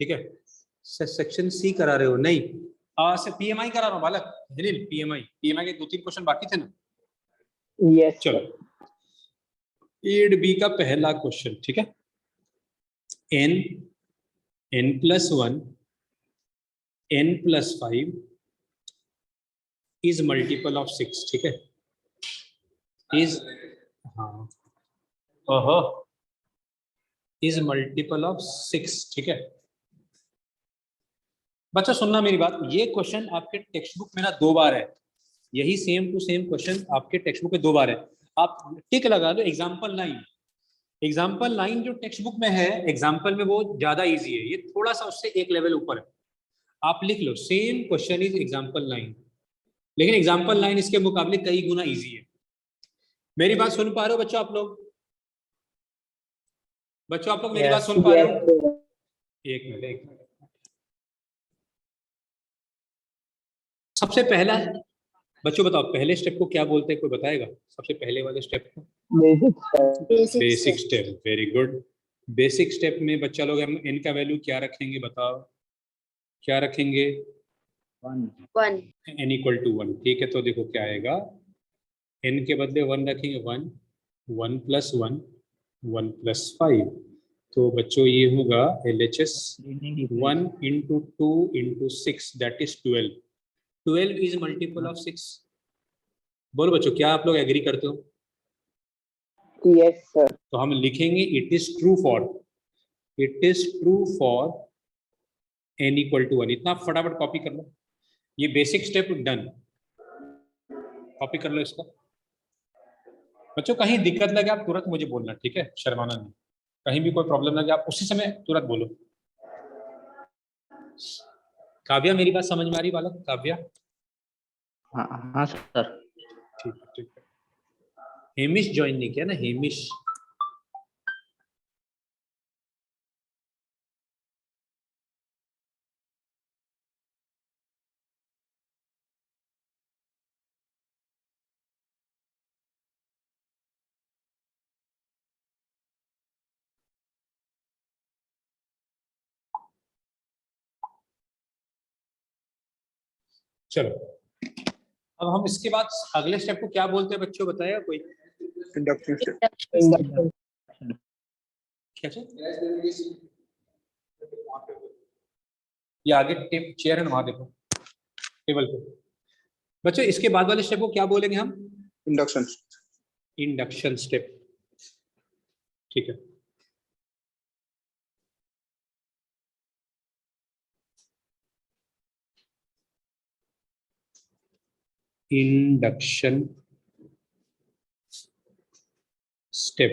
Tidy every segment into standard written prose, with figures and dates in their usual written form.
ठीक है। Section C करा रहे हो? नहीं, पीएमआई करा रहा हूँ बालक। पीएमआई के 2-3 क्वेश्चन बाकी थे ना। यस चलो 8B का पहला क्वेश्चन, ठीक है। n+1 n+5 is multiple of 6, ठीक है। इज इज मल्टीपल ऑफ 6, ठीक है। बच्चा सुनना मेरी बात, ये क्वेश्चन आपके टेक्स्ट बुक में ना 2 बार है। यही सेम टू सेम क्वेश्चन आपके टेक्स्ट बुक में 2 बार है। आप टिक लगा दो एग्जाम्पल 9। एग्जाम्पल 9 जो टेक्स्ट बुक में है, एग्जाम्पल में वो ज्यादा इजी है, ये थोड़ा सा उससे एक लेवल ऊपर है। आप लिख लो सेम क्वेश्चन इज एग्जाम्पल 9, लेकिन एग्जाम्पल 9 इसके मुकाबले कई गुना इजी है। मेरी बात सुन पा रहे हो बच्चों आप लोग? बच्चों आप लोग मेरी बात सुन पा रहे हो? एक मिनट। सबसे पहला बच्चों बताओ, पहले स्टेप को क्या बोलते हैं? कोई बताएगा सबसे पहले वाले स्टेप को? Basic step. Very good. Basic step में बच्चा लोग हम n का वैल्यू क्या रखेंगे? बताओ क्या रखेंगे? 1 n = 1, ठीक है। तो देखो क्या आएगा, n के बदले 1 रखेंगे, 1 1 + 1 1 + 5। तो बच्चों ये होगा LHS 1 × 2 × 6 that is 12। 12 is multiple of 6। बोलो बच्चों, क्या आप लोग एग्री करते हो? Yes sir. तो हम लिखेंगे it is true for n = 1। इतना फटाफट कॉपी कर लो, ये बेसिक स्टेप डन। कॉपी कर लो इसको बच्चों। कहीं दिक्कत लगे आप तुरंत मुझे बोलना, ठीक है? शर्माना नहीं। कहीं भी कोई प्रॉब्लम लगे आप उसी समय तुरंत बोलो। काव्या मेरी बात समझ में आ रही बालक? काव्या? हाँ सर। ठीक है। हेमिश ज्वाइन नहीं किया ना? हेमिश चलो अब हम इसके बाद अगले स्टेप को क्या बोलते हैं बच्चों? बताया कोई? Induction step. क्या ये आगे चेयर है ना, वहां देखो टेबल पे। बच्चों इसके बाद वाले स्टेप को क्या बोलेंगे हम? इंडक्शन स्टेप, ठीक है। Induction step.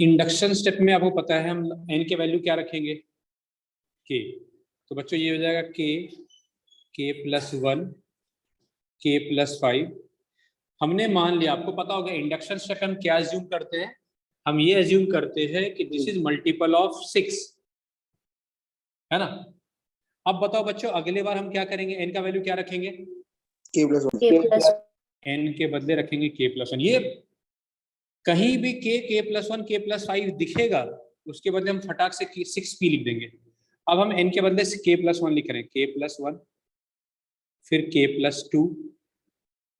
इंडक्शन स्टेप में आपको पता है हम n के वैल्यू क्या रखेंगे? k। तो बच्चों ये हो जाएगा k+1 k+5। हमने मान लिया, आपको पता होगा इंडक्शन स्टेप हम क्या एज्यूम करते हैं? हम ये एज्यूम करते हैं कि दिस इज मल्टीपल ऑफ 6, है ना? अब बताओ बच्चों अगले बार हम क्या करेंगे? n का वैल्यू क्या रखेंगे? k+1 n के बदले रखेंगे k+1। ये कहीं भी k+1 k+5 दिखेगा उसके बदले हम फटाक से 6p लिख देंगे। अब हम n के बदले k+1 लिख रहे हैं, k+1 फिर k+2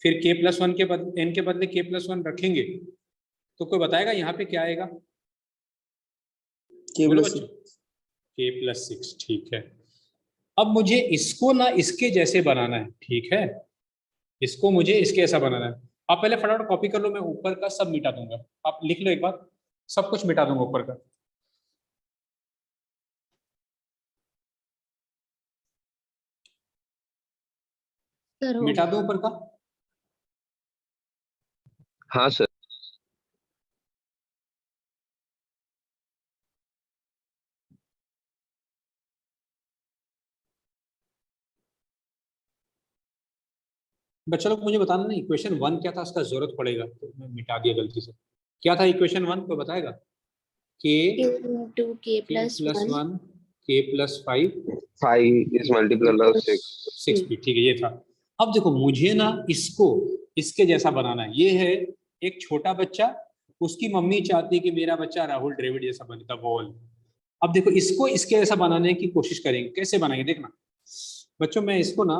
फिर k+1 के बदले n के बदले k+1 रखेंगे तो कोई बताएगा यहाँ पे क्या आएगा? k+6, ठीक है। अब मुझे इसको ना इसके जैसे बनाना है, ठीक है? इसको मुझे इसके ऐसा बनाना है। आप पहले फटाफट कॉपी कर लो, मैं ऊपर का सब मिटा दूंगा। आप लिख लो एक बार, सब कुछ मिटा दूंगा ऊपर का। मिटा दो ऊपर का। हाँ सर। बच्चों लोग मुझे बताना नहीं इक्वेशन 1 क्या था, उसका जरूरत पड़ेगा तो मैं मिटा दिया गलती से। क्या था इक्वेशन 1? को बताएगा? k +1 k+5 is multiple of 6। ठीक है, ये था। अब देखो मुझे ना इसको इसके जैसा बनाना है। ये है एक छोटा बच्चा उसकी मम्मी चाहती है कि मेरा बच्चा राहुल द्रविड़ जैसा बने, द वॉल। अब देखो इसको इसके जैसा बनाने की कोशिश करेंगे, कैसे बनाएंगे देखना बच्चों। मैं इसको ना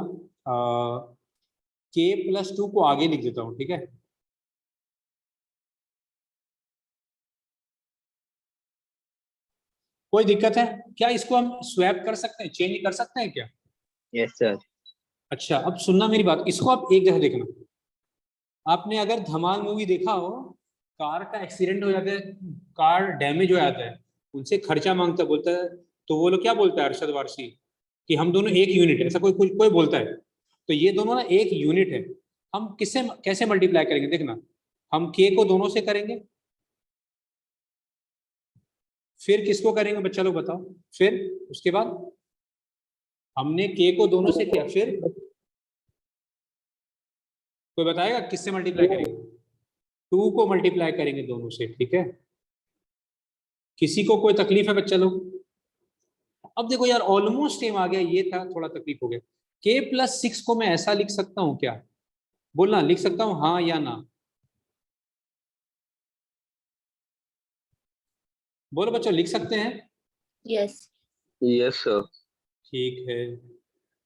k+2 को आगे लिख देता हूँ, ठीक है। कोई दिक्कत है क्या? इसको हम स्वैप कर सकते हैं, चेंज कर सकते हैं क्या? Yes sir. अच्छा अब सुनना मेरी बात, इसको आप एक जगह देखना। आपने अगर धमाल मूवी देखा हो, कार का एक्सीडेंट हो जाता है, कार डैमेज हो जाता है, उनसे खर्चा मांगता है, बोलता है, तो वो लोग क्या बोलता है अरशद वारसी कि हम दोनों एक यूनिट है, ऐसा कोई कोई कोई बोलता है। तो ये दोनों ना एक यूनिट है। हम किससे कैसे मल्टीप्लाई करेंगे देखना, हम के को दोनों से करेंगे, फिर किसको करेंगे बच्चा लोग बताओ, फिर उसके बाद हमने के को दोनों से किया, फिर कोई बताएगा किससे मल्टीप्लाई करेंगे? 2 को मल्टीप्लाई करेंगे दोनों से, ठीक है। किसी को कोई तकलीफ है बच्चा लोग? अब देखो यार ऑलमोस्ट सेम आ गया, ये था थोड़ा तकलीफ हो गया। k+6 को मैं ऐसा लिख सकता हूं क्या? बोलना, लिख सकता हूं हाँ या ना? बोलो बच्चों, लिख सकते हैं? Yes. Yes, sir. ठीक है।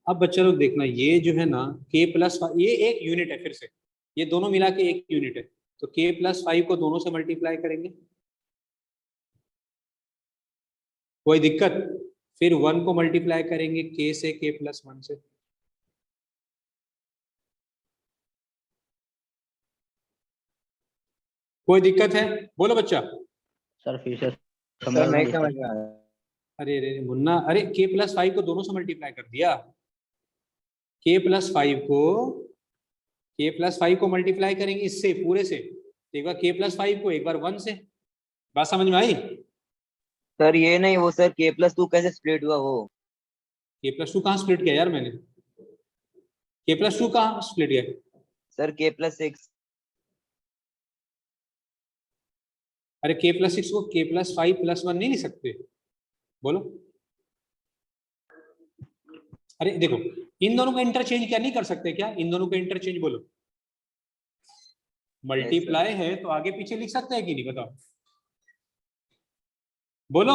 अब बच्चा लोग देखना, ये जो है ना k+5, ये एक यूनिट है, फिर से ये दोनों मिला के एक यूनिट है, तो k+5 को दोनों से मल्टीप्लाई करेंगे, कोई दिक्कत? फिर 1 को मल्टीप्लाई करेंगे k से, k+1 से, कोई दिक्कत है? बोलो बच्चा। सर फिर से सर नहीं समझ में आ रहा। अरे अरे मुन्ना, अरे k+5 को दोनों से मल्टीप्लाई कर दिया, k+5 को मल्टीप्लाई करेंगे इससे पूरे से, तो एक बार k+5 को, एक बार 1 से। बात समझ में आई? सर ये नहीं, वो सर k+2 कैसे स्प्लिट हुआ वो? k+2 कहाँ स्प्लिट किया यार मैंने? k+2 कहाँ स्प्लिट किया? Sir k+6। अरे k+6 को k+5+1 नहीं लिख सकते? बोलो। अरे देखो, इन दोनों को इंटरचेंज क्या नहीं कर सकते क्या? इन दोनों को इंटरचेंज बोलो। मल्टीप्लाई है तो आगे पीछे लिख सकते हैं कि नहीं, बताओ बोलो।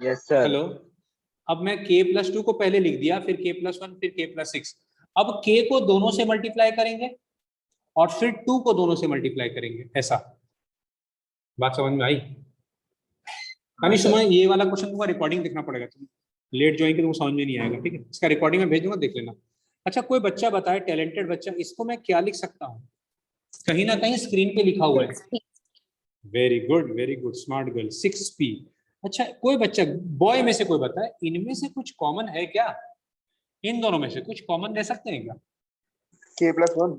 Yes sir. हेलो, अब मैं k+2 को पहले लिख दिया, फिर k+1, फिर k+6। अब k को दोनों से मल्टीप्लाई करेंगे और फिर 2 को दोनों से मल्टीप्लाई करेंगे, ऐसा। बात समझ में आई? अनिश तुम्हें ये वाला क्वेश्चन तुमको रिकॉर्डिंग देखना पड़ेगा, तुम लेट ज्वाइन के तुमको समझ में नहीं आएगा, ठीक है। इसका रिकॉर्डिंग में भेज दूंगा, देख लेना। अच्छा कोई बच्चा बताए, टैलेंटेड बच्चा, इसको मैं क्या लिख सकता हूँ? कहीं ना कहीं स्क्रीन पे लिखा हुआ है। Very good smart girl, 6p। अच्छा कोई बच्चा, बॉय में से कोई बताए, इनमें से कुछ कॉमन है क्या? इन दोनों में से कुछ कॉमन ले सकते हैं क्या? k+1।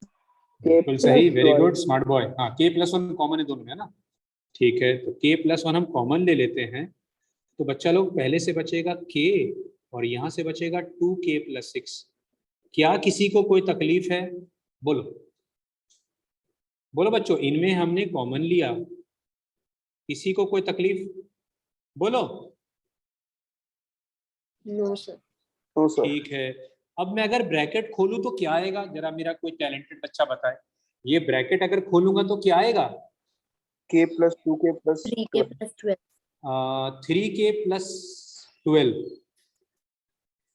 बिल्कुल सही, वेरी गुड स्मार्ट बॉय। हाँ k+1 कॉमन है दोनों में, है ना? ठीक है, तो k+1 हम कॉमन ले लेते हैं, तो बच्चा लोग पहले से बचेगा k और यहाँ से बचेगा 2k+6। क्या किसी को कोई तकलीफ है? बोलो बोलो बच्चों, इनमें हमने कॉमन लिया, किसी को कोई तकलीफ? बोलो। No, sir. No sir. ठीक है, अब मैं अगर ब्रैकेट खोलूं तो क्या आएगा? जरा मेरा कोई टैलेंटेड बच्चा बताए, ये ब्रैकेट अगर खोलूंगा तो क्या आएगा? k+2k+12। 3k+12. 3k+12।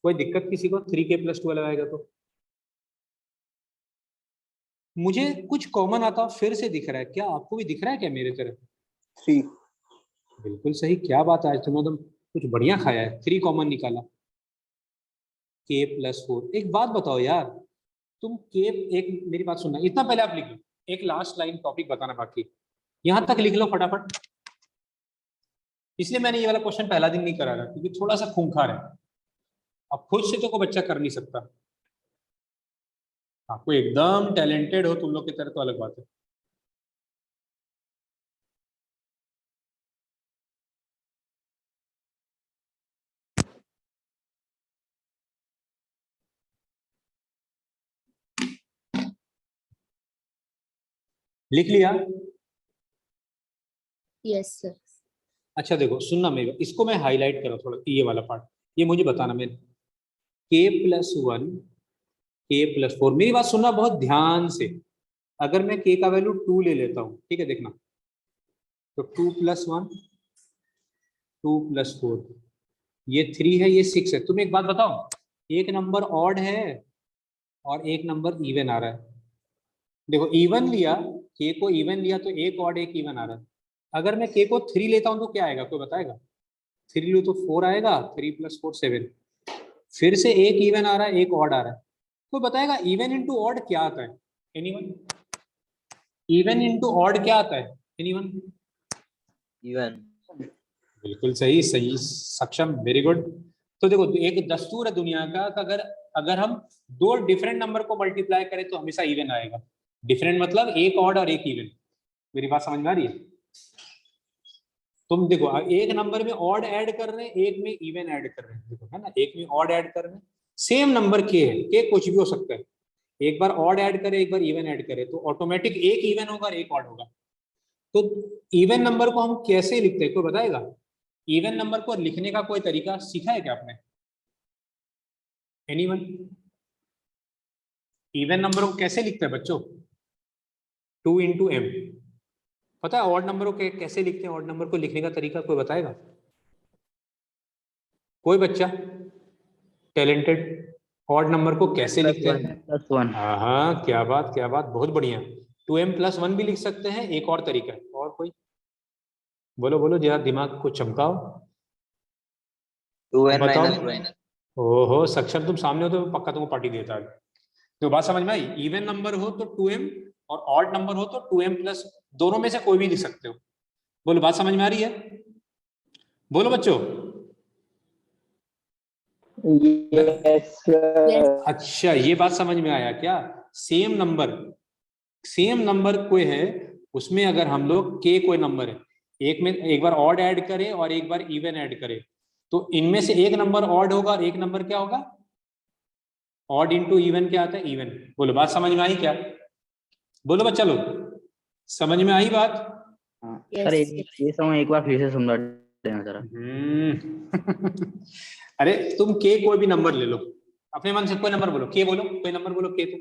कोई दिक्कत किसी को? 3k+12 आएगा तो मुझे कुछ कॉमन आता फिर से दिख रहा है क्या? आपको भी दिख रहा है क्या मेरे तरह? 3। बिल्कुल सही, क्या बात है, आज तुमने एकदम कुछ बढ़िया खाया है, 3 कॉमन निकाला। k+4। एक बात बताओ यार, तुम k, एक मेरी बात सुनना, इतना पहले आप लिख लो, एक लास्ट लाइन टॉपिक बताना बाकी, यहां तक लिख लो फटाफट। इसलिए मैंने ये वाला क्वेश्चन पहला दिन नहीं करा था, क्योंकि थोड़ा सा खूंखार है, अब खुद से तो कोई बच्चा कर नहीं सकता। हाँ कोई एकदम टैलेंटेड हो तुम लोग की तरह तो अलग बात है। लिख लिया? Yes, sir. अच्छा देखो सुनना मेरी बात, इसको मैं हाईलाइट करूँ थोड़ा, ये वाला पार्ट, ये मुझे बताना। मैं k+1 k+4, मेरी बात सुनना बहुत ध्यान से। अगर मैं k का वैल्यू 2 ले लेता हूँ, ठीक है, देखना तो 2 + 1 2 + 4 ये 3 है, ये 6 है। तुम एक बात बताओ, एक नंबर ऑड है और एक नंबर इवन आ रहा है। देखो इवन लिया, के को इवन लिया तो एक ऑड एक इवन आ रहा है। अगर मैं के को 3 लेता हूं तो क्या आएगा, कोई बताएगा? 3 लूँ तो 4 आएगा, 3 + 4 7। फिर से एक इवन आ रहा है, एक ऑड आ रहा है। कोई बताएगा इवन इंटू ऑड क्या आता है? एनीवन? इवन इंटू ऑड क्या आता है? एनीवन? इवन। बिल्कुल सही, सही सक्षम, वेरी गुड। तो देखो एक दस्तूर है दुनिया का, अगर हम दो डिफरेंट नंबर को मल्टीप्लाई करें तो हमेशा इवन आएगा। डिफरेंट मतलब एक ऑड और एक इवन। मेरी बात समझ में आ रही है? तुम देखो एक नंबर में ऑड ऐड कर रहे हैं, एक में इवन ऐड कर रहे हैं, देखो है ना, एक में ऑड ऐड कर रहे हैं, सेम नंबर के है, के कुछ भी हो सकता है, एक बार ऑड ऐड करे एक बार इवन ऐड करे तो ऑटोमेटिक एक इवन होगा और एक ऑड होगा। तो इवन नंबर को हम कैसे लिखते हैं, कोई बताएगा? इवन नंबर को लिखने का कोई तरीका सीखा है क्या आपने? एनीवन? इवन नंबर को कैसे लिखते हैं बच्चों? 2 × m। पता है ऑड नंबर को कैसे लिखते हैं? ऑड नंबर को लिखने का तरीका कोई बताएगा? कोई बच्चा टैलेंटेड, ऑड नंबर को कैसे लिखते हैं? +1 हाँ, क्या बात, क्या बात, बहुत बढ़िया। 2m + 1 भी लिख सकते हैं, एक और तरीका है। और कोई बोलो बोलो, जरा दिमाग को चमकाओ। 2n - बताओ। 1। ओहो सक्षम, तुम सामने हो तो पक्का तुमको पार्टी देता है। तो बात समझ में आई? इवन नंबर हो तो 2m और ऑड नंबर हो तो 2m +, दोनों में से कोई भी लिख सकते हो। बोलो बात समझ में आ रही है? बोलो बच्चों। Yes, sir. अच्छा, ये बात समझ में आया क्या? सेम नंबर कोई है, उसमें अगर हम लोग के कोई नंबर है, एक में एक बार ऑड ऐड करें और एक बार इवन ऐड करें, तो इनमें से एक नंबर ऑड होगा और एक नंबर क्या होगा? ऑड इंटू इवन क्या आता है? इवन। बोलो बात समझ में आई क्या? बोलो बच्चा लोग, समझ में आई बात? सर ये समय एक बार फिर से समझा देना जरा। अरे तुम के कोई भी नंबर ले लो, अपने मन से कोई नंबर बोलो, के बोलो, कोई नंबर बोलो, के तुम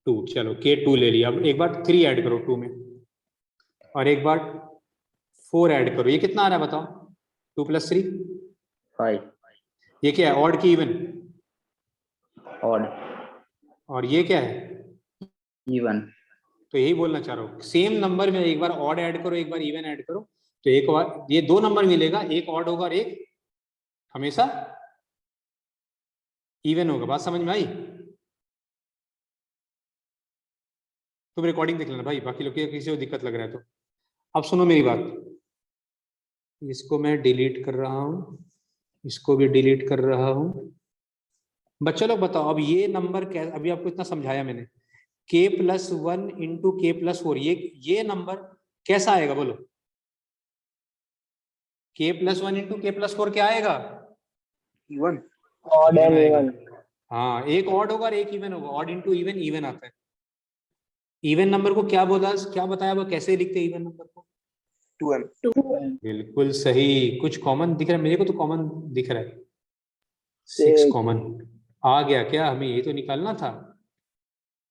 2, चलो के 2 ले लिया। अब एक बार 3 ऐड करो 2 में और एक बार 4 ऐड करो, ये कितना आ रहा है बताओ? 2 + 3 5 ये क्या है? ऑड की इवन? ऑड। और ये क्या है? इवन। तो यही बोलना चाह रहा हूँ, सेम नंबर में एक बार ऑड ऐड करो एक बार इवन ऐड करो तो एक बार ये दो नंबर मिलेगा, एक ऑड होगा और एक हमेशा इवन होगा। बात समझ में आई? तुम रिकॉर्डिंग देख लेना भाई, बाकी लोग किसी को दिक्कत लग रहा है तो। अब सुनो मेरी बात, इसको मैं डिलीट कर रहा हूँ, इसको भी डिलीट कर रहा हूँ। बच्चे लोग बताओ, अब ये नंबर क्या, अभी आपको इतना समझाया मैंने, k + 1 × k + 4, ये नंबर कैसा आएगा बोलो? k + 1 × k + 4 क्या आएगा? Even. Odd and even. हाँ, एक ऑड होगा और एक इवन होगा, ऑड इंटू इवन, इवन आता है। इवन नंबर को क्या बोला, क्या बताया वो कैसे लिखते हैं इवन नंबर को? 2m. बिल्कुल सही। कुछ कॉमन दिख रहा है मेरे को, तो कॉमन दिख रहा है 6 कॉमन आ गया क्या? हमें ये तो निकालना था,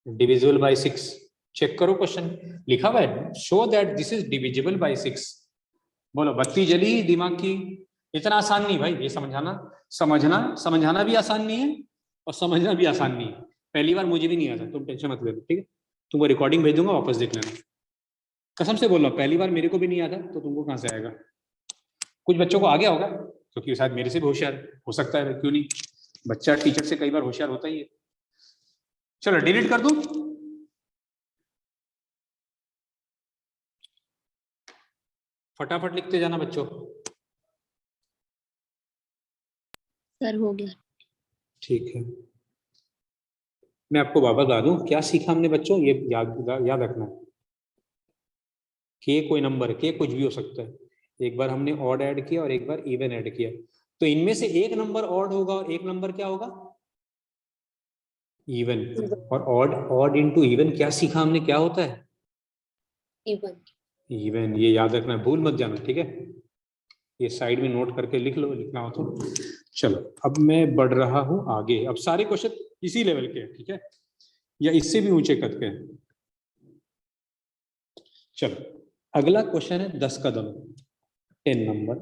डिविजिबल बाय 6। चेक करो क्वेश्चन लिखा हुआ है, show that this is divisible by 6। बोलो बत्ती जली दिमाग की। इतना आसान नहीं भाई ये समझाना भी आसान नहीं है और समझना भी आसान नहीं है। पहली बार मुझे भी नहीं आता, तुम टेंशन मत लेना, ठीक है? तुमको रिकॉर्डिंग भेज दूंगा, वापस देख लेना। कसम से बोल रहा हूं, पहली बार मेरे को भी नहीं आता तो तुमको कहां से आएगा? कुछ बच्चों को आ गया होगा क्योंकि शायद मेरे से भी होशियार हो सकता है, क्यों नहीं? बच्चा टीचर से कई बार होशियार होता ही है। चलो डिलीट कर दूं। फटाफट लिखते जाना बच्चों। सर हो गया। ठीक है, मैं आपको वापस बता दूं क्या सीखा हमने बच्चों, ये याद रखना है। के कोई नंबर, के कुछ भी हो सकता है, एक बार हमने ऑड ऐड किया और एक बार इवन ऐड किया, तो इनमें से एक नंबर ऑड होगा और एक नंबर क्या होगा? इवन। और ऑड इंटू इवन क्या सीखा हमने, क्या होता है? इवन। इवन। ये याद रखना, भूल मत जाना, ठीक है? ये साइड में नोट करके लिख लो, लिखना हो तो। चलो अब मैं बढ़ रहा हूं आगे। अब सारे क्वेश्चन इसी लेवल के हैं, ठीक है, या इससे भी ऊंचे कद के हैं। चलो अगला क्वेश्चन है 10 कदम, 10 number.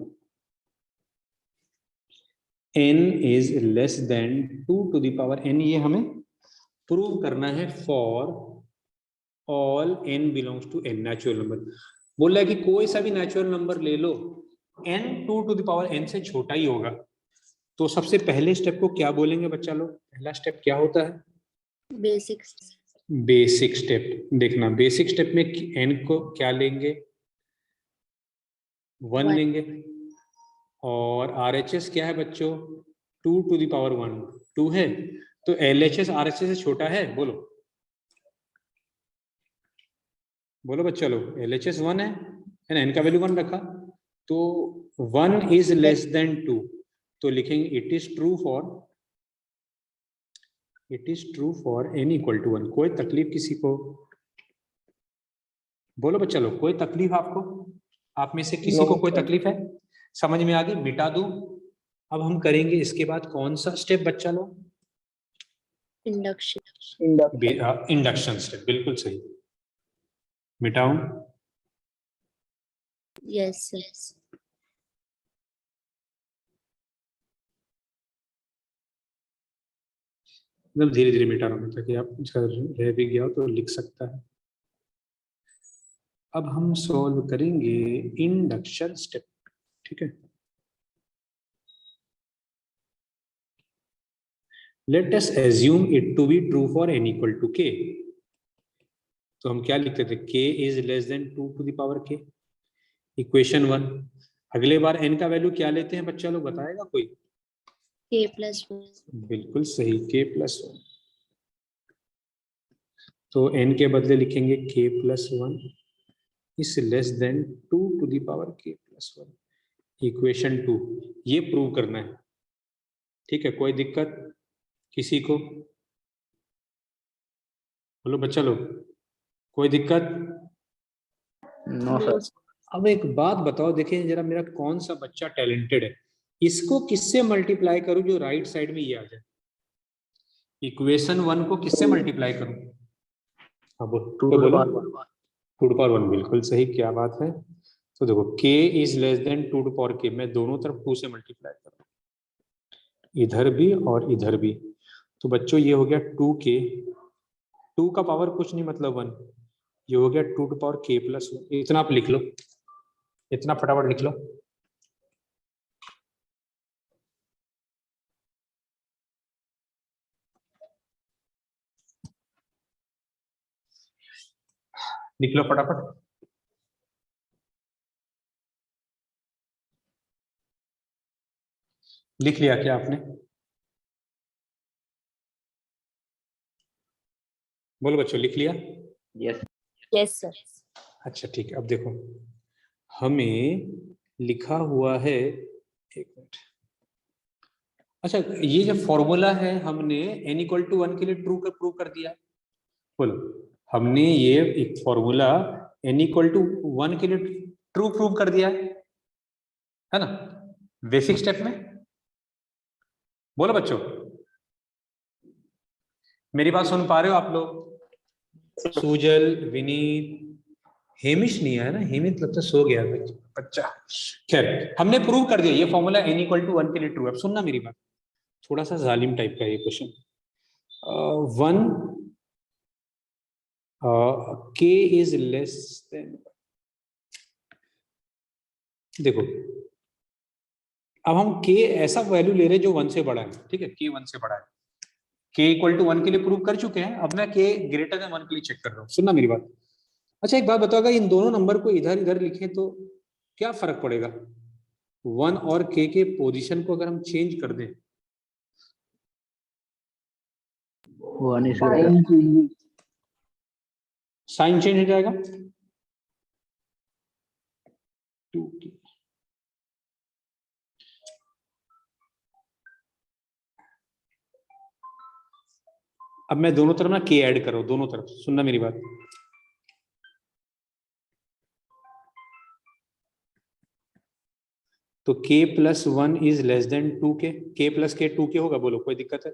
n is less than 2 to the power n, ये हमें प्रूव करना है for all n belongs to n, natural number. बोल रहा है कि कोई सा भी नेचुरल नंबर ले लो, n 2 to the power n से छोटा ही होगा। तो सबसे पहले स्टेप को क्या बोलेंगे बच्चा लोग? पहला स्टेप क्या होता है? Basic step. देखना, बेसिक स्टेप में n को क्या लेंगे? 1 लेंगे। और RHS क्या है बच्चों? 2 to the power 1, 2 है। तो LHS RHS से छोटा है? बोलो बोलो बच्चा लोग, LHS 1 है ना, n का वैल्यू 1 रखा, तो 1 इज लेस देन 2, तो लिखेंगे it is true for n equal to 1। कोई तकलीफ किसी को? बोलो बच्चा लोग, कोई तकलीफ आपको? आप में से किसी को कोई तकलीफ है? समझ में आ गई? मिटा दूं? अब हम करेंगे इसके बाद कौन सा स्टेप बच्चा लोग? इंडक्शन स्टेप, बिल्कुल सही। मिटाऊं? Yes sir. मतलब धीरे धीरे मिटा रहा हूं ताकि आप रह भी गया हो तो लिख सकता है। अब हम सॉल्व करेंगे इंडक्शन स्टेप, ठीक है। Let us assume it to be true for n equal to k। तो हम क्या लिखते थे? k is less than 2 to the power k, equation 1। अगले बार n का वैल्यू क्या लेते हैं बच्चा लोग, बताएगा कोई? k+1। बिल्कुल सही, k+1। तो n के बदले लिखेंगे k+1 is less than 2 to the power k+1, equation 2। ये प्रूव करना है, ठीक है। कोई दिक्कत किसी को? बोलो बच्चा लोग, कोई दिक्कत? No sir. अब एक बात बताओ, देखिए जरा, मेरा कौन सा बच्चा टैलेंटेड है, इसको किससे मल्टीप्लाई करूं जो राइट साइड में ये आ जाए? इक्वेशन 1 को किससे मल्टीप्लाई करूं? हाँ बोलो, 2 तो to the बोलो। power 1। 2 to power 1, बिल्कुल सही, क्या बात है। तो देखो k is less than 2 to power k, मैं दोनों तरफ 2 से मल्टीप्लाई करूँ, इधर भी और इधर भी। तो बच्चों ये हो गया 2k, 2 का पावर कुछ नहीं मतलब 1, ये हो गया 2 to power k+1। इतना आप लिख लो, इतना फटाफट लिख लो। लिख लो फटाफट। लिख लिया क्या आपने? बोलो बच्चों, लिख लिया? Yes sir. अच्छा ठीक है। अब देखो, हमें लिखा हुआ है, एक मिनट। अच्छा, ये जो फॉर्मूला है हमने n इक्वल टू 1 के लिए ट्रू कर प्रूव कर दिया है। बोलो, हमने ये एक फॉर्मूला n इक्वल टू 1 के लिए ट्रू प्रूव कर दिया है ना, बेसिक स्टेप में। बोलो बच्चों, मेरी बात सुन पा रहे हो आप लोग? सुजल, विनीत, हेमिश नहीं है ना, हेमित लगता सो गया बच्चा। खैर, हमने प्रूव कर दिया ये फॉर्मूला n इक्वल टू 1 के लिए ट्रू है। अब सुनना मेरी बात, थोड़ा सा जालिम टाइप का ये question. 1 k is less then, देखो अब हम k ऐसा वैल्यू ले रहे हैं जो 1 से बड़ा है, ठीक है, k 1 से बड़ा है। k इक्वल टू 1 के लिए प्रूव कर चुके हैं, अब मैं k ग्रेटर देन 1 के लिए चेक कर रहा हूँ। सुनना मेरी बात। अच्छा एक बात बताओ, अगर इन दोनों नंबर को इधर इधर लिखें तो क्या फर्क पड़ेगा? 1 और k के पोजीशन को अगर हम चेंज कर दें, 1 साइन चेंज हो जाएगा। 2k, अब मैं दोनों तरफ ना k ऐड कर रहा हूं, दोनों तरफ। सुनना मेरी बात, तो k+1 is less then 2k, k plus k 2k होगा। बोलो कोई दिक्कत है?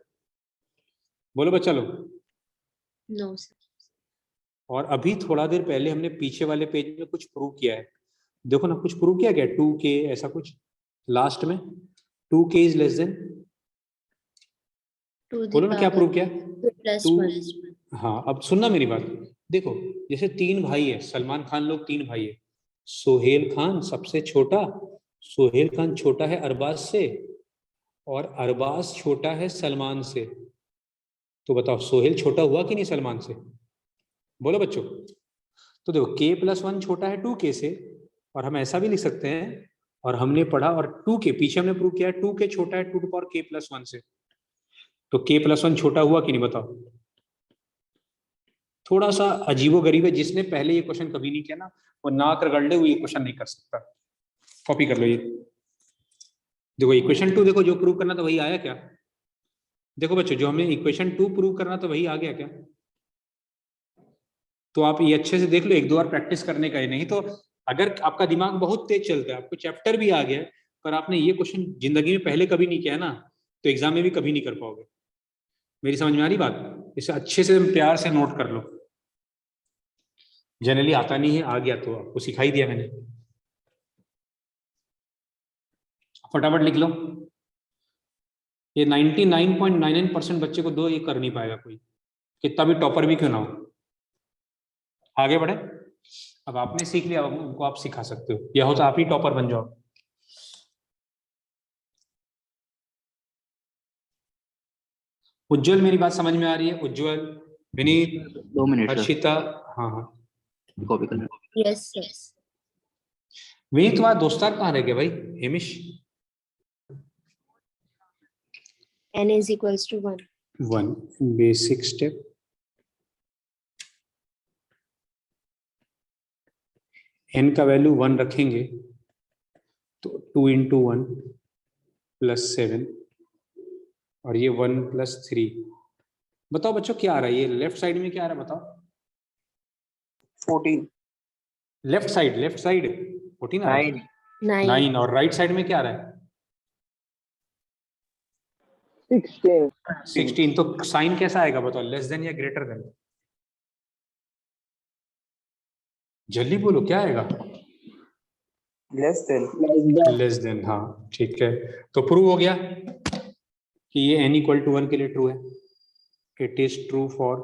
बोलो बच्चा लोग। No sir. और अभी थोड़ा देर पहले हमने पीछे वाले पेज में कुछ प्रूव किया है, देखो ना कुछ प्रूव किया क्या, 2k ऐसा कुछ लास्ट में, 2k इज लेस देन, बोलो ना क्या प्रूव किया, प्लस 2। 1। हाँ अब सुनना मेरी बात, देखो जैसे 3 भाई है, सलमान खान लोग 3 भाई है, सोहेल खान सबसे छोटा, सोहेल खान छोटा है अरबाज से, और अरबाज छोटा है सलमान से। तो बताओ सोहेल छोटा हुआ कि नहीं सलमान से, बोलो बच्चों। तो देखो k+1 छोटा है 2k से, और हम ऐसा भी लिख सकते हैं, और हमने पढ़ा, और 2k पीछे हमने प्रूव किया है 2k छोटा है 2k+1 से, तो k+1 छोटा हुआ कि नहीं बताओ। थोड़ा सा अजीबोगरीब है, जिसने पहले ये क्वेश्चन कभी नहीं किया ना, वो नाक रगड़ ले, वो ये क्वेश्चन नहीं कर सकता। कॉपी कर लो ये, देखो इक्वेशन 2 देखो, जो प्रूव करना था वही आया क्या, देखो बच्चों जो हमें इक्वेशन 2 प्रूव करना था वही आ गया क्या। तो आप ये अच्छे से देख लो, 1-2 बार प्रैक्टिस करने का है, नहीं तो अगर आपका दिमाग बहुत तेज चलता है, आपको चैप्टर भी आ गया पर आपने ये क्वेश्चन जिंदगी में पहले कभी नहीं किया ना, तो एग्जाम में भी कभी नहीं कर पाओगे। मेरी समझ में आ रही बात, इसे अच्छे से प्यार से नोट कर लो। जनरली आता नहीं है, आ गया तो आपको सिखाई दिया मैंने, फटाफट लिख लो। ये 99.99% बच्चे को दो, ये कर नहीं पाएगा कोई, कितना भी टॉपर भी क्यों ना हो। आगे बढ़े, अब आपने सीख लिया, अब उनको आप सिखा सकते हो, या हो तो आप ही टॉपर बन जाओ। उज्जवल मेरी बात समझ में आ रही है, उज्जवल, विनीत, 2 मिनट सर, हर्षिता, हाँ हाँ कॉपी कर लो। Yes sir. विनीत तुम्हारा दोस्तार कहाँ रह गया भाई, Hamish. n is equals to 1। 1 basic step, n का वैल्यू 1 रखेंगे तो 2 × 1 + 7, और ये 1 + 3। बताओ बच्चों क्या आ रहा है, ये लेफ्ट साइड में क्या आ रहा है बताओ, 14, लेफ्ट साइड 14 आ रहा है, 9। 9, और राइट साइड में क्या आ रहा है 16, 16। तो साइन कैसा आएगा बताओ, लेस देन या ग्रेटर देन, जल्दी बोलो क्या आएगा, less than, लेस देन, हाँ ठीक है। तो प्रूव हो गया कि ये n = 1 के लिए ट्रू है, it is true for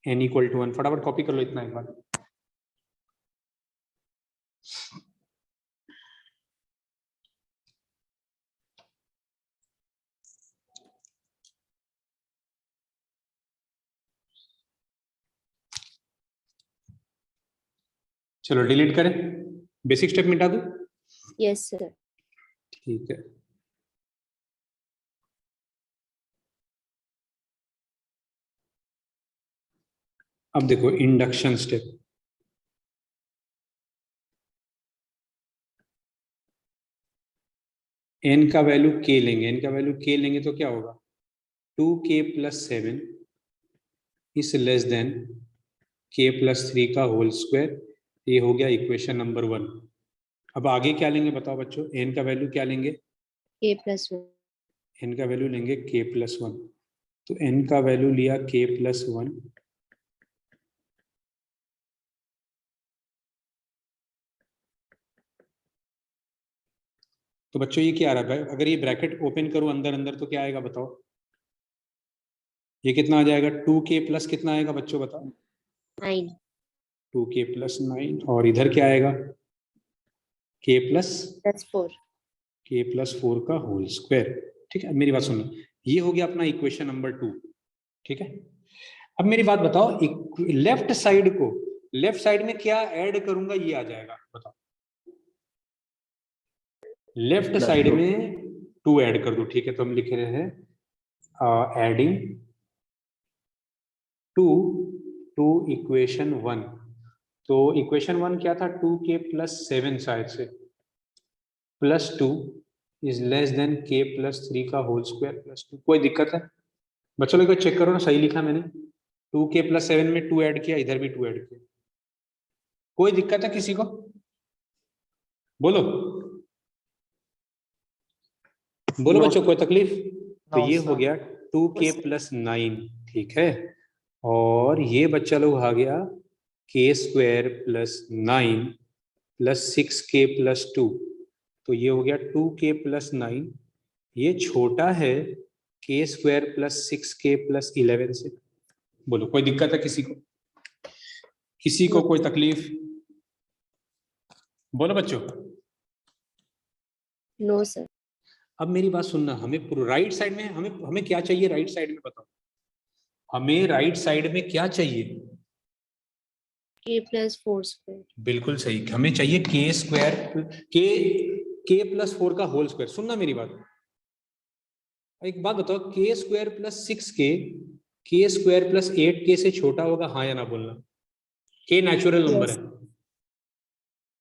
n = 1। फटाफट कॉपी कर लो इतना एक बार। चलो डिलीट करें, बेसिक स्टेप मिटा दूं, यस सर। ठीक है। अब देखो इंडक्शन स्टेप, n का वैल्यू k लेंगे, n का वैल्यू k लेंगे तो क्या होगा, 2k + 7 is less then k + 3 का होल स्क्वायर। ये हो गया इक्वेशन नंबर 1। अब आगे क्या लेंगे बताओ बच्चों, n का वैल्यू क्या लेंगे, k+1। n का वैल्यू लेंगे k+1, तो n का वैल्यू लिया k+1, तो बच्चों ये क्या आ रहा है, अगर ये ब्रैकेट ओपन करो अंदर अंदर तो क्या आएगा बताओ, ये कितना आ जाएगा, 2k प्लस कितना आएगा बच्चों बताओ, 9। 2k + 9, और इधर क्या आएगा k + +4। k+4 का होल स्क्वायर। ठीक है, अब मेरी बात सुनो, ये हो गया अपना इक्वेशन नंबर 2। ठीक है, अब मेरी बात बताओ, लेफ्ट साइड को, लेफ्ट साइड में क्या ऐड करूंगा ये आ जाएगा बताओ, लेफ्ट साइड में 2 ऐड कर दो। ठीक है, तो हम लिख रहे हैं एडिंग 2 टू इक्वेशन 1। तो इक्वेशन 1 क्या था, 2k + 7 शायद से +2 इज लेस देन k + 3 का होल स्क्वायर +2। कोई दिक्कत है बच्चों, लोग चेक करो ना, सही लिखा मैंने, 2k + 7 में 2 ऐड किया, इधर भी 2 ऐड किया, कोई दिक्कत है किसी को, बोलो बोलो बच्चों, कोई तकलीफ। तो ये हो गया 2k + 9। ठीक है, और ये बच्चा लोग आ गया के square plus 9 plus 6k plus 2, तो ये हो गया 2k प्लस 9, ये छोटा है के स्क्वायर प्लस 6k प्लस 11 से। बोलो कोई दिक्कत है किसी को? किसी को कोई तकलीफ? बोलो बच्चों। No sir. अब मेरी बात सुनना, हमें राइट साइड में हमें हमें क्या चाहिए? राइट साइड में बताओ, हमें राइट साइड में क्या चाहिए? k plus 4 square। बिल्कुल सही, हमें चाहिए के स्क्वायर के प्लस 4 का होल स्क्वायर। सुनना मेरी बात, एक बात बताओ, के square plus 6k square plus 8k से छोटा होगा, हाँ या ना बोलना? के नेचुरल नंबर Yes। है,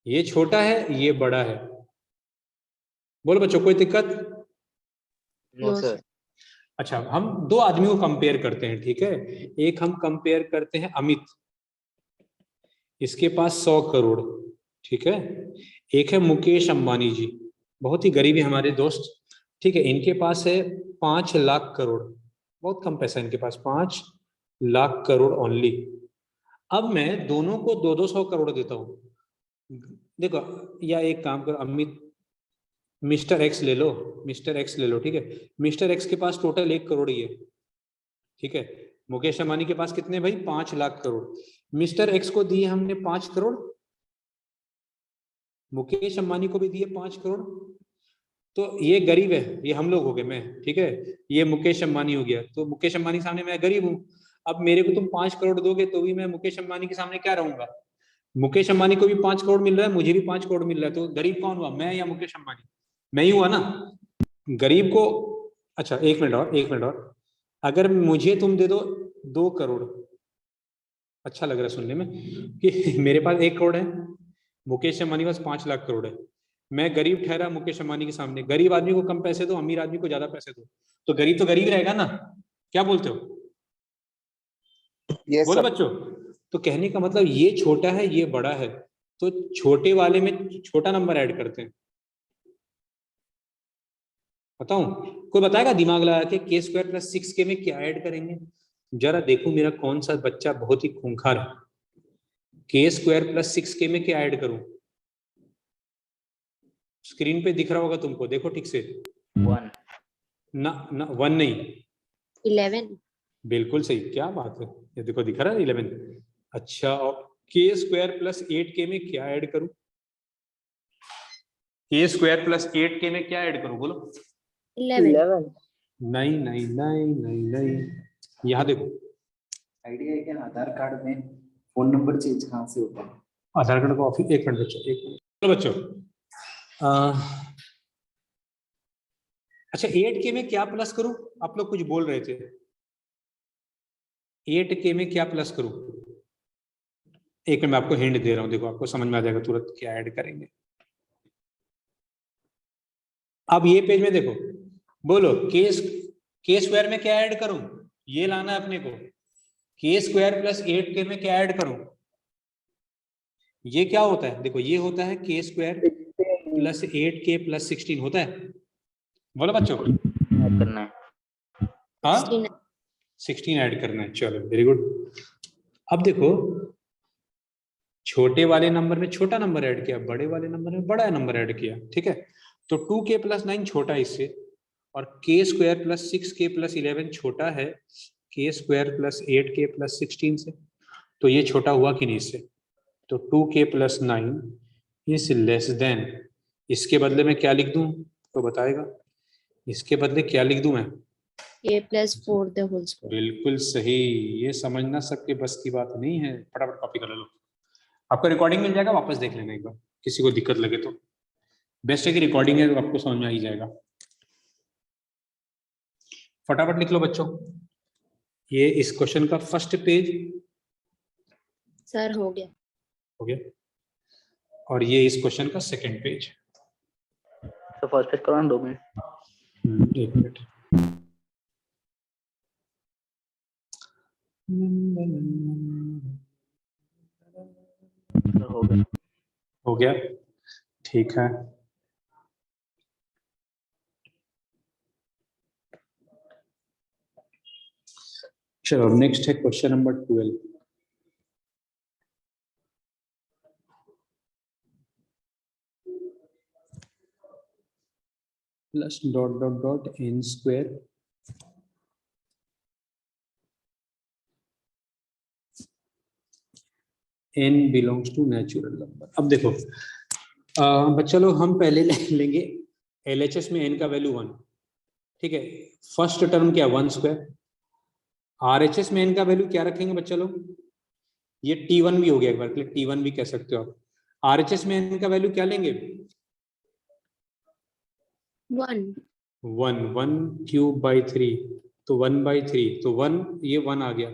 ये छोटा है ये बड़ा है। बोलो बच्चों कोई दिक्कत? No No sir. sir। अच्छा, हम दो आदमियों को कंपेयर करते हैं, ठीक है? एक हम कंपेयर करते हैं अमित, इसके पास 100 करोड़, ठीक है? एक है मुकेश अंबानी जी, बहुत ही गरीबी हमारे दोस्त, ठीक है? इनके पास है 5 लाख करोड़, बहुत कम पैसा इनके पास, 5 लाख करोड़ ओनली। अब मैं दोनों को 200 करोड़ देता हूँ, देखो, या एक काम करो अमित, मिस्टर एक्स ले लो, मिस्टर एक्स ले लो, ठीक है? मिस्टर एक्स के पास टोटल 1 करोड़ ही है, ठीक है? मुकेश अंबानी के पास कितने भाई? 5 लाख करोड़। मिस्टर एक्स को दिए हमने 5 करोड़, मुकेश अंबानी को भी दिए 5 करोड़, तो ये गरीब है, ये हम लोग हो गए, मैं, ठीक है? ये मुकेश अंबानी हो गया, तो मुकेश अंबानी के सामने मैं गरीब हूं। अब मेरे को तुम 5 करोड़ दोगे तो भी मैं मुकेश अंबानी के सामने क्या रहूंगा? मुकेश अंबानी को भी 5 करोड़ मिल रहा है, मुझे भी 5 करोड़ मिल रहा है, तो गरीब कौन हुआ, मैं या मुकेश अंबानी? मैं ही हुआ ना गरीब को। अच्छा एक मिनट और, एक मिनट और, अगर मुझे तुम दे दो 2 करोड़, अच्छा लग रहा है सुनने में कि मेरे पास 1 करोड़ है, मुकेश अंबानी के पास 5 लाख करोड़ है, मैं गरीब ठहरा मुकेश अंबानी के सामने। गरीब आदमी को कम पैसे दो, अमीर आदमी को ज्यादा पैसे दो, तो गरीब रहेगा ना? क्या बोलते हो? Yes बोलो sir। बच्चों। तो कहने का मतलब ये छोटा है ये बड़ा है, तो छोटे वाले में छोटा नंबर ऐड करते हैं। बताऊं? कोई बताएगा दिमाग लगा के के स्क्वायर प्लस 6k में क्या ऐड करेंगे? जरा देखो मेरा कौन सा बच्चा बहुत ही खूंखार है, के स्क्वायर प्लस 6k में क्या ऐड करूं? स्क्रीन पे दिख रहा होगा तुमको, देखो ठीक से। 1। ना ना 1 नहीं, 11। बिल्कुल सही, क्या बात है, ये देखो दिख रहा है 11। अच्छा, और के स्क्वायर प्लस 8k में क्या ऐड करूं? के स्क्वायर प्लस 8k में क्या ऐड करूं बोलो? 11। 11। नहीं नहीं नहीं नहीं नहीं, यहाँ देखो, आइडिया है क्या आधार कार्ड में फोन नंबर चेंज कहाँ से होता है? आधार कार्ड का ऑफिस, एक मिनट बच्चों, एक मिनट। चलो बच्चों, अच्छा 8k में क्या प्लस करूं? आप लोग कुछ बोल रहे थे, 8k में क्या प्लस करूं? एक मिनट मैं आपको हिंट दे रहा हूं, देखो आपको समझ में आ जाएगा तुरंत क्या ऐड करेंगे। अब ये पेज में देखो, बोलो के स्क्वायर में क्या ऐड करूं? ये लाना है अपने को, के स्क्वायर प्लस 8k में क्या ऐड करूं? ये क्या होता है? देखो ये होता है के स्क्वायर प्लस 8k प्लस 16 होता है। बोलो बच्चों। ऐड करना है। हाँ 16। 16 ऐड करना है, चलो वेरी गुड। अब देखो, छोटे वाले नंबर में छोटा नंबर ऐड किया, बड़े वाले नंबर में बड़ा नंबर ऐड किया, ठीक है? तो 2k प्लस 9 छोटा है इससे, और के स्क्वायर प्लस 6k प्लस 11 छोटा है के स्क्वायर प्लस 8k प्लस 16 से, तो ये छोटा हुआ कि नहीं इससे? तो 2k plus 9 is less then, इसके बदले में क्या लिख दूं तो बताएगा? इसके बदले क्या लिख दूं मैं? k plus 4 the whole square। बिल्कुल सही, ये समझना सबके बस की बात नहीं है, फटाफट कॉपी कर लो। आपको रिकॉर्डिंग मिल जाएगा, वापस देख लेना एक बार, किसी को दिक्कत लगे तो। बेस्ट है कि रिकॉर्डिंग है तो आपको समझ में आ ही जाएगा। फटाफट लिख लो बच्चों, ये इस क्वेश्चन का फर्स्ट पेज सर हो गया। हो गया, और ये इस क्वेश्चन का सेकंड पेज। तो फर्स्ट पेज करो ना 2 मिनट। एक मिनट। तो हो गया। हो गया, ठीक है। चलो नेक्स्ट है question number 12। Plus dot dot dot n square n belongs to natural number. अब देखो बच्चा लोग, हम पहले लेंगे LHS में n का वैल्यू 1, ठीक है। फर्स्ट टर्म क्या 1 स्क्वायर। RHS में n का वैल्यू क्या रखेंगे बच्चा लोग, ये T1 भी हो गया एक बार के लिए, T1 भी कह सकते हो आप। RHS में n का वैल्यू क्या लेंगे 1 1 क्यूब बाई 3, तो 1/3, तो 1 ये 1 आ गया,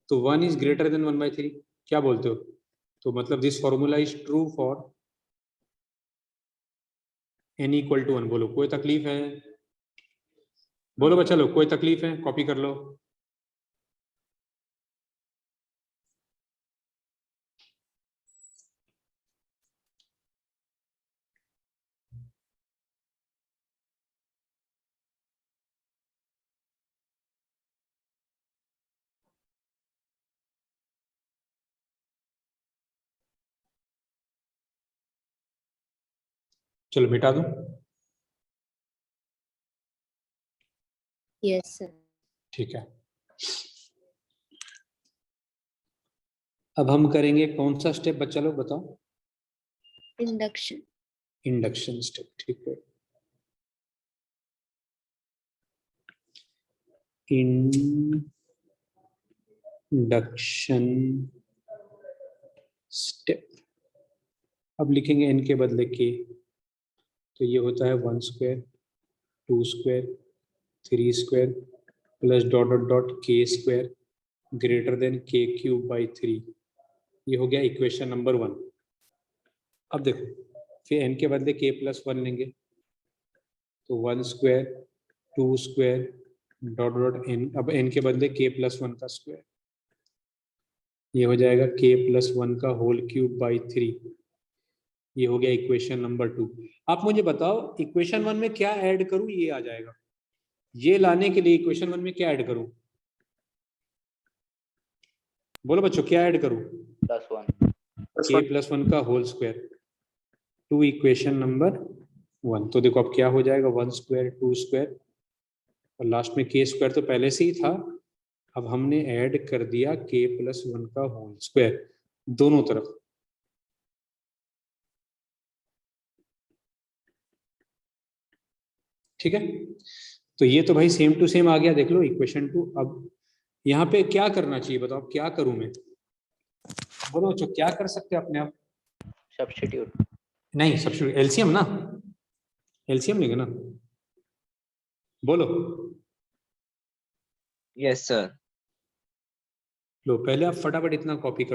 तो 1 इज ग्रेटर देन 1/3। क्या बोलते हो, तो मतलब this formula is true for n equal to 1। बोलो कोई तकलीफ है, बोलो बच्चा लोग कोई तकलीफ है, कॉपी कर लो। चलो मिटा दो। yes sir ठीक है, अब हम करेंगे कौन सा स्टेप बच्चा लोग बताओ, induction इंडक्शन स्टेप। ठीक है, इंडक्शन स्टेप। अब लिखेंगे n के बदले k, तो ये होता है 1 square 2 square 3 square plus dot dot dot k square greater than k cube by 3। ये हो गया इक्वेशन नंबर 1। अब देखो फिर n के बदले k प्लस 1 लेंगे, तो 1 square 2 square dot dot n, अब n के बदले k प्लस 1 का स्क्वायर, ये हो जाएगा k प्लस 1 का होल क्यूब बाई 3। ये हो गया इक्वेशन नंबर 2। आप मुझे बताओ इक्वेशन 1 में क्या ऐड करूं, ये आ जाएगा। ये लाने के लिए इक्वेशन 1 में क्या ऐड करूं, बोलो बच्चों क्या ऐड करूं, +1 k प्लस 1 का whole square to equation number 1। तो देखो अब क्या हो जाएगा 1 स्क्वायर 2 स्क्वायर और लास्ट में k स्क्वायर तो पहले से ही था, अब हमने ऐड कर दिया k प्लस 1 का होल स्क्वायर दोनों तरफ। ठीक है, तो ये तो भाई सेम टू सेम आ गया, देख लो इक्वेशन 2। अब यहाँ पे क्या करना चाहिए बताओ, क्या करूं मैं, बोलो बच्चों क्या कर सकते हैं अपने आप। सब्स्टिट्यूट नहीं सब्स्टिट्यूट, एलसीएम ना, एलसीएम लेंगे ना, बोलो। Yes sir. लो पहले आप फटाफट इतना कॉपी कर लो।